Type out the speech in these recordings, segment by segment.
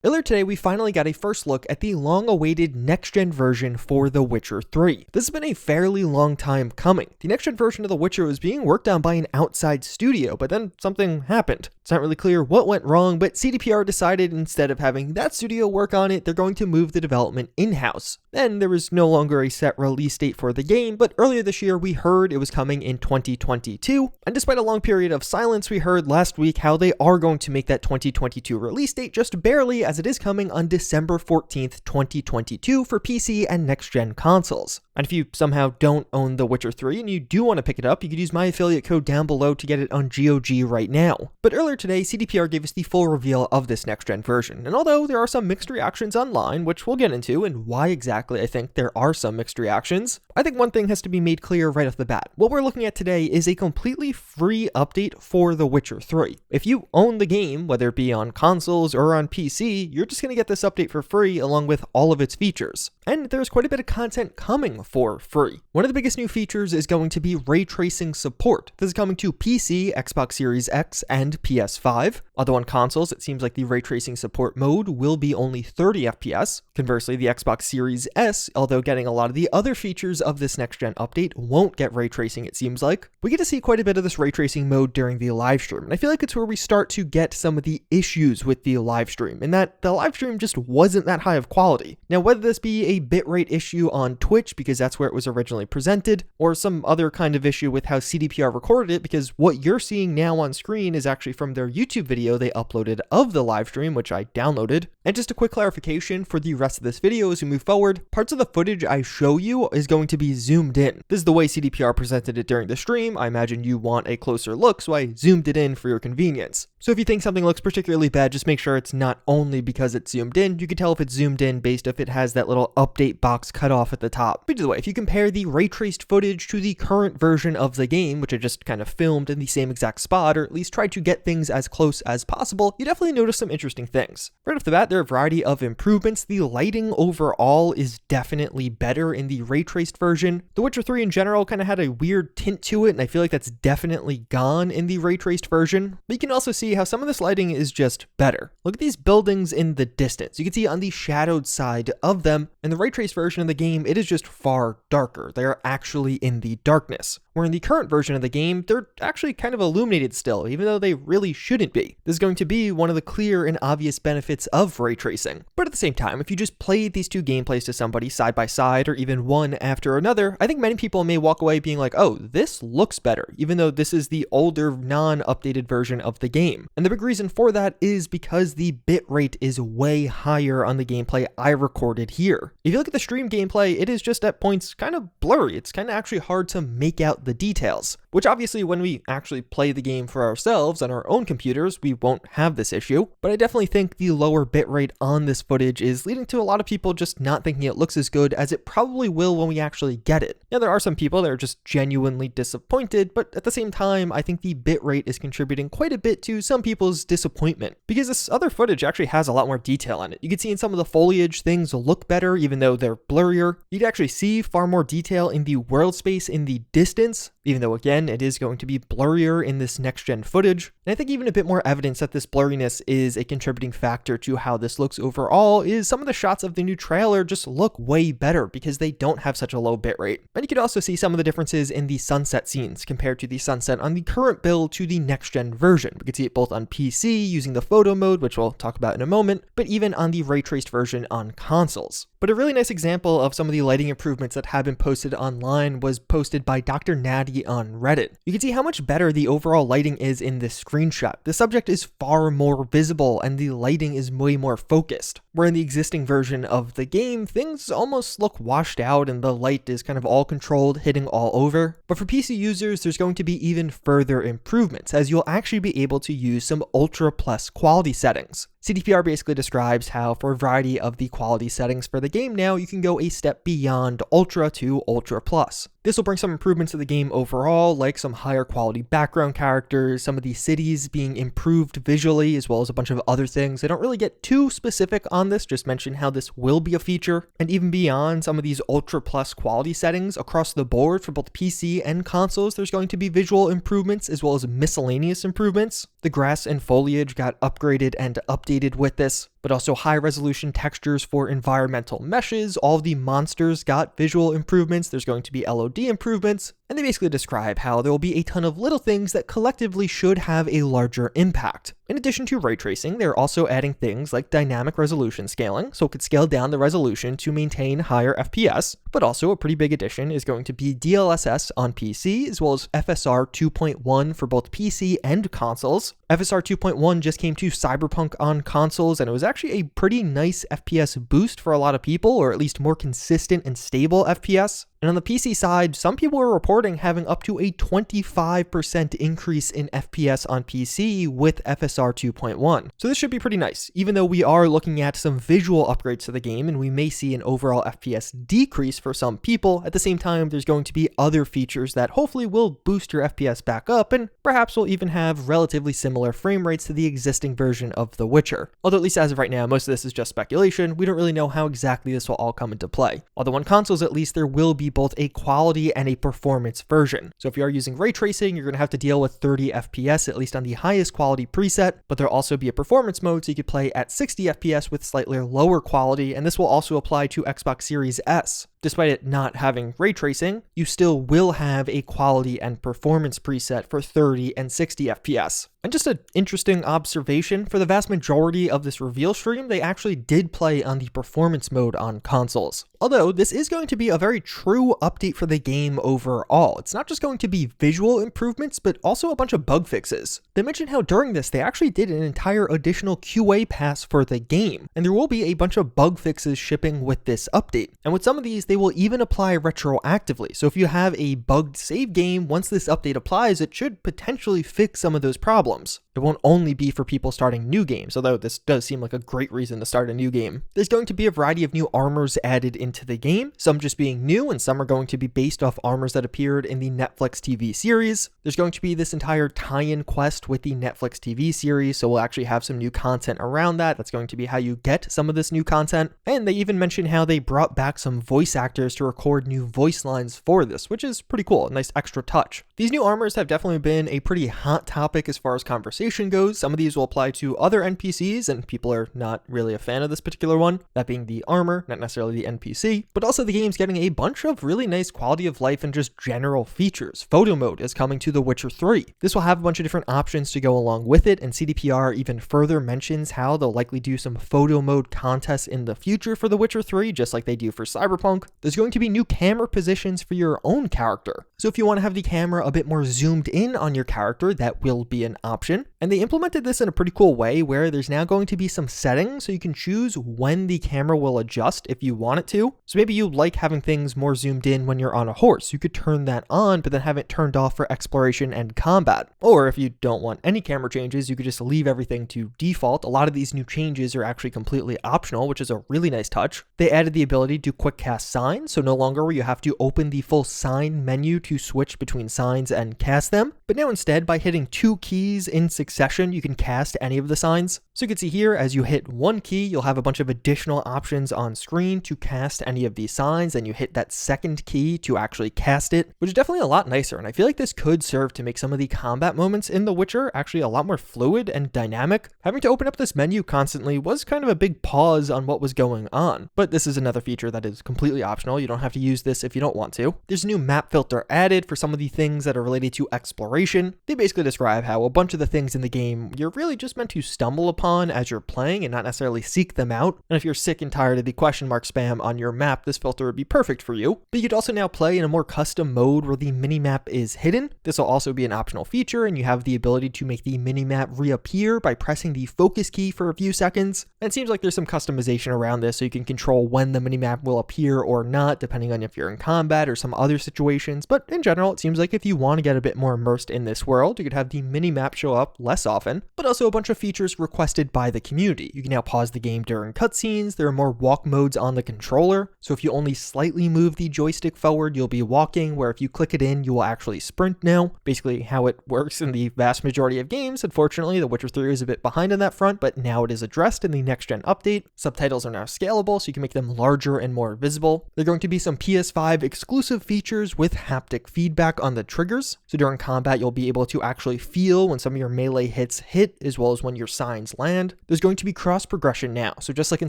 Earlier today, we finally got a first look at the long-awaited next-gen version for The Witcher 3. This has been a fairly long time coming. The next-gen version of The Witcher was being worked on by an outside studio, but then something happened. It's not really clear what went wrong, but CDPR decided instead of having that studio work on it, they're going to move the development in-house. Then there was no longer a set release date for the game, but earlier this year we heard it was coming in 2022, and despite a long period of silence, we heard last week how they are going to make that 2022 release date just barely, as it is coming on December 14th, 2022 for PC and next-gen consoles. And if you somehow don't own The Witcher 3 and you do want to pick it up, you could use my affiliate code down below to get it on GOG right now. But earlier today, CDPR gave us the full reveal of this next-gen version, and although there are some mixed reactions online, which we'll get into, and why exactly I think there are some mixed reactions, I think one thing has to be made clear right off the bat. What we're looking at today is a completely free update for The Witcher 3. If you own the game, whether it be on consoles or on PC, you're just going to get this update for free along with all of its features. And there's quite a bit of content coming for free. One of the biggest new features is going to be ray tracing support. This is coming to PC, Xbox Series X, and PS5. Although on consoles, it seems like the ray tracing support mode will be only 30 FPS. Conversely, the Xbox Series S, although getting a lot of the other features of this next-gen update, won't get ray tracing, it seems like. We get to see quite a bit of this ray tracing mode during the live stream, and I feel like it's where we start to get some of the issues with the live stream, in that the live stream just wasn't that high of quality. Now, whether this be a bitrate issue on Twitch, because that's where it was originally presented, or some other kind of issue with how CDPR recorded it, because what you're seeing now on screen is actually from their YouTube video they uploaded of the live stream, which I downloaded. And just a quick clarification for the rest of this video as we move forward, parts of the footage I show you is going to be zoomed in. This is the way CDPR presented it during the stream. I imagine you want a closer look, so I zoomed it in for your convenience. So if you think something looks particularly bad, just make sure it's not only because it's zoomed in. You can tell if it's zoomed in based if it has that little update box cut off at the top. But either way, if you compare the ray traced footage to the current version of the game, which I just kind of filmed in the same exact spot, or at least tried to get things as close as possible, you definitely notice some interesting things. Right off the bat, there are a variety of improvements. The lighting overall is definitely better in the ray traced version. The Witcher 3 in general kind of had a weird tint to it, and I feel like that's definitely gone in the ray traced version. But you can also see how some of this lighting is just better. Look at these buildings in the distance. You can see on the shadowed side of them. In the ray traced version of the game, it is just far darker. They are actually in the darkness. Where in the current version of the game, they're actually kind of illuminated still, even though they really shouldn't be. This is going to be one of the clear and obvious benefits of ray tracing. But at the same time, if you just played these two gameplays to somebody side by side, or even one after another, I think many people may walk away being like, oh, this looks better, even though this is the older, non-updated version of the game. And the big reason for that is because the bitrate is way higher on the gameplay I recorded here. If you look at the stream gameplay, it is just at points kind of blurry. It's kind of actually hard to make out the details, which obviously when we actually play the game for ourselves on our own computers, we won't have this issue. But I definitely think the lower bitrate on this footage is leading to a lot of people just not thinking it looks as good as it probably will when we actually get it. Now, there are some people that are just genuinely disappointed, but at the same time, I think the bitrate is contributing quite a bit to some people's disappointment, because this other footage actually has a lot more detail on it. You can see in some of the foliage, things look better, even though they're blurrier. You can actually see far more detail in the world space in the distance, even though again, it is going to be blurrier in this next-gen footage. And I think even a bit more evidence that this blurriness is a contributing factor to how this looks overall is some of the shots of the new trailer just look way better because they don't have such a low bitrate. And you could also see some of the differences in the sunset scenes compared to the sunset on the current build to the next-gen version. We could see it both on PC using the photo mode, which we'll talk about in a moment, but even on the ray-traced version on consoles. But a really nice example of some of the lighting improvements that have been posted online was posted by Dr. Natty on Reddit. You can see how much better the overall lighting is in this screenshot. The subject is far more visible and the lighting is way more focused. Where in the existing version of the game, things almost look washed out and the light is kind of all controlled, hitting all over. But for PC users, there's going to be even further improvements, as you'll actually be able to use some Ultra Plus quality settings. CDPR basically describes how for a variety of the quality settings for the game now, you can go a step beyond Ultra to Ultra Plus. This will bring some improvements to the game overall, like some higher quality background characters, some of the cities being improved visually, as well as a bunch of other things. They don't really get too specific on this, just mention how this will be a feature. And even beyond some of these Ultra Plus quality settings across the board for both PC and consoles, there's going to be visual improvements as well as miscellaneous improvements. The grass and foliage got upgraded and updated with this. but also high resolution textures for environmental meshes. All of the monsters got visual improvements. There's going to be LOD improvements, and they basically describe how there will be a ton of little things that collectively should have a larger impact. In addition to ray tracing, they're also adding things like dynamic resolution scaling, so it could scale down the resolution to maintain higher FPS, but also a pretty big addition is going to be DLSS on PC, as well as FSR 2.1 for both PC and consoles. FSR 2.1 just came to Cyberpunk on consoles, and it was actually a pretty nice FPS boost for a lot of people, or at least more consistent and stable FPS. And on the PC side, some people are reporting having up to a 25% increase in FPS on PC with FSR 2.1. So this should be pretty nice, even though we are looking at some visual upgrades to the game and we may see an overall FPS decrease for some people. At the same time, there's going to be other features that hopefully will boost your FPS back up and perhaps will even have relatively similar frame rates to the existing version of The Witcher. Although at least as of right now, most of this is just speculation. We don't really know how exactly this will all come into play. Although on consoles at least, there will be both a quality and a performance version. So if you are using ray tracing, you're going to have to deal with 30 FPS, at least on the highest quality preset, but there'll also be a performance mode so you could play at 60 FPS with slightly lower quality, and this will also apply to Xbox Series S. Despite it not having ray tracing, you still will have a quality and performance preset for 30 and 60 FPS. And just an interesting observation, for the vast majority of this reveal stream, they actually did play on the performance mode on consoles. Although this is going to be a very true update for the game overall. It's not just going to be visual improvements, but also a bunch of bug fixes. They mentioned how during this, they actually did an entire additional QA pass for the game, and there will be a bunch of bug fixes shipping with this update. And with some of these, they will even apply retroactively. So if you have a bugged save game, once this update applies, it should potentially fix some of those problems. It won't only be for people starting new games, although this does seem like a great reason to start a new game. There's going to be a variety of new armors added into the game, some just being new and some are going to be based off armors that appeared in the Netflix TV series. There's going to be this entire tie-in quest with the Netflix TV series, so we'll actually have some new content around that. That's going to be how you get some of this new content. And they even mentioned how they brought back some voice actors to record new voice lines for this, which is pretty cool, a nice extra touch. These new armors have definitely been a pretty hot topic as far as conversation goes. Some of these will apply to other NPCs, and people are not really a fan of this particular one, that being the armor, not necessarily the NPC, but also the game's getting a bunch of really nice quality of life and just general features. Photo mode is coming to The Witcher 3. This will have a bunch of different options to go along with it, and CDPR even further mentions how they'll likely do some photo mode contests in the future for The Witcher 3, just like they do for Cyberpunk. There's going to be new camera positions for your own character. So if you want to have the camera a bit more zoomed in on your character, that will be an option. And they implemented this in a pretty cool way where there's now going to be some settings so you can choose when the camera will adjust if you want it to. So maybe you like having things more zoomed in when you're on a horse. You could turn that on, but then have it turned off for exploration and combat. Or if you don't want any camera changes, you could just leave everything to default. A lot of these new changes are actually completely optional, which is a really nice touch. They added the ability to quick cast signs, so no longer will you have to open the full sign menu to switch between signs and cast them, but now instead by hitting 2 keys in succession, you can cast any of the signs. So you can see here, as you hit 1 key, you'll have a bunch of additional options on screen to cast any of these signs, and you hit that 2nd key to actually cast it, which is definitely a lot nicer. And I feel like this could serve to make some of the combat moments in The Witcher actually a lot more fluid and dynamic. Having to open up this menu constantly was kind of a big pause on what was going on, but this is another feature that is completely optional. You don't have to use this if you don't want to. There's a new map filter added for some of the things that are related to exploration. They basically describe how a bunch of the things in the game you're really just meant to stumble upon as you're playing and not necessarily seek them out. And if you're sick and tired of the question mark spam on your map, this filter would be perfect for you. But you could also now play in a more custom mode where the minimap is hidden. This will also be an optional feature, and you have the ability to make the minimap reappear by pressing the focus key for a few seconds. And it seems like there's some customization around this, so you can control when the minimap will appear or not, depending on if you're in combat or some other situations. But in general, it seems like if you want to get a bit more immersed in this world, you could have the minimap show up less often, but also a bunch of features requested by the community. You can now pause the game during cutscenes. There are more walk modes on the controller, so if you only slightly move the joystick forward, you'll be walking, where if you click it in, you will actually sprint now. Basically how it works in the vast majority of games. Unfortunately, The Witcher 3 is a bit behind on that front, but now it is addressed in the next-gen update. Subtitles are now scalable, so you can make them larger and more visible. There are going to be some PS5 exclusive features with haptic feedback on the triggers, so during combat, you'll be able to actually feel when some of your melee melee hits hit, as well as when your signs land. There's going to be cross progression now, so just like in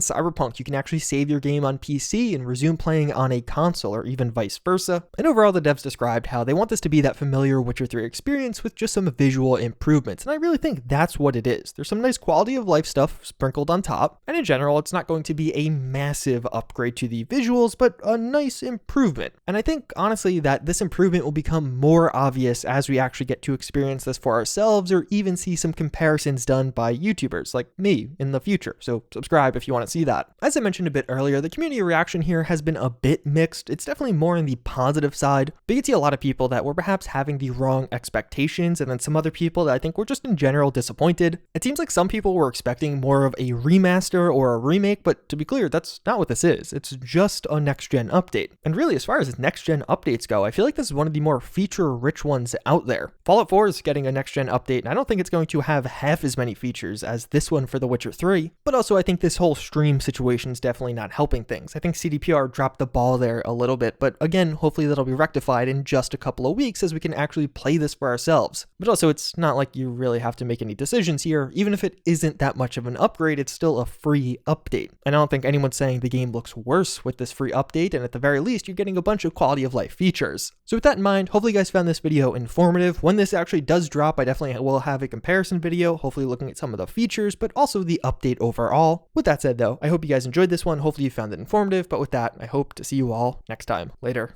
Cyberpunk, you can actually save your game on PC and resume playing on a console, or even vice versa. And overall, the devs described how they want this to be that familiar Witcher 3 experience with just some visual improvements, and I really think that's what it is. There's some nice quality of life stuff sprinkled on top, and in general, it's not going to be a massive upgrade to the visuals, but a nice improvement. And I think, honestly, that this improvement will become more obvious as we actually get to experience this for ourselves, or even see some comparisons done by YouTubers like me in the future, so subscribe if you want to see that. As I mentioned a bit earlier, the community reaction here has been a bit mixed. It's definitely more on the positive side, but you can see a lot of people that were perhaps having the wrong expectations, and then some other people that I think were just in general disappointed. It seems like some people were expecting more of a remaster or a remake, but to be clear, that's not what this is. It's just a next-gen update. And really, as far as next-gen updates go, I feel like this is one of the more feature-rich ones out there. Fallout 4 is getting a next-gen update, and I don't think it's going to have half as many features as this one for The Witcher 3, but also I think this whole stream situation is definitely not helping things. I think CDPR dropped the ball there a little bit, but again, hopefully that'll be rectified in just a couple of weeks as we can actually play this for ourselves. But also, it's not like you really have to make any decisions here. Even if it isn't that much of an upgrade, it's still a free update. And I don't think anyone's saying the game looks worse with this free update, and at the very least, you're getting a bunch of quality of life features. So with that in mind, hopefully you guys found this video informative. When this actually does drop, I definitely will have a comparison video, hopefully looking at some of the features, but also the update overall. With that said though, I hope you guys enjoyed this one. Hopefully you found it informative, but with that, I hope to see you all next time. Later.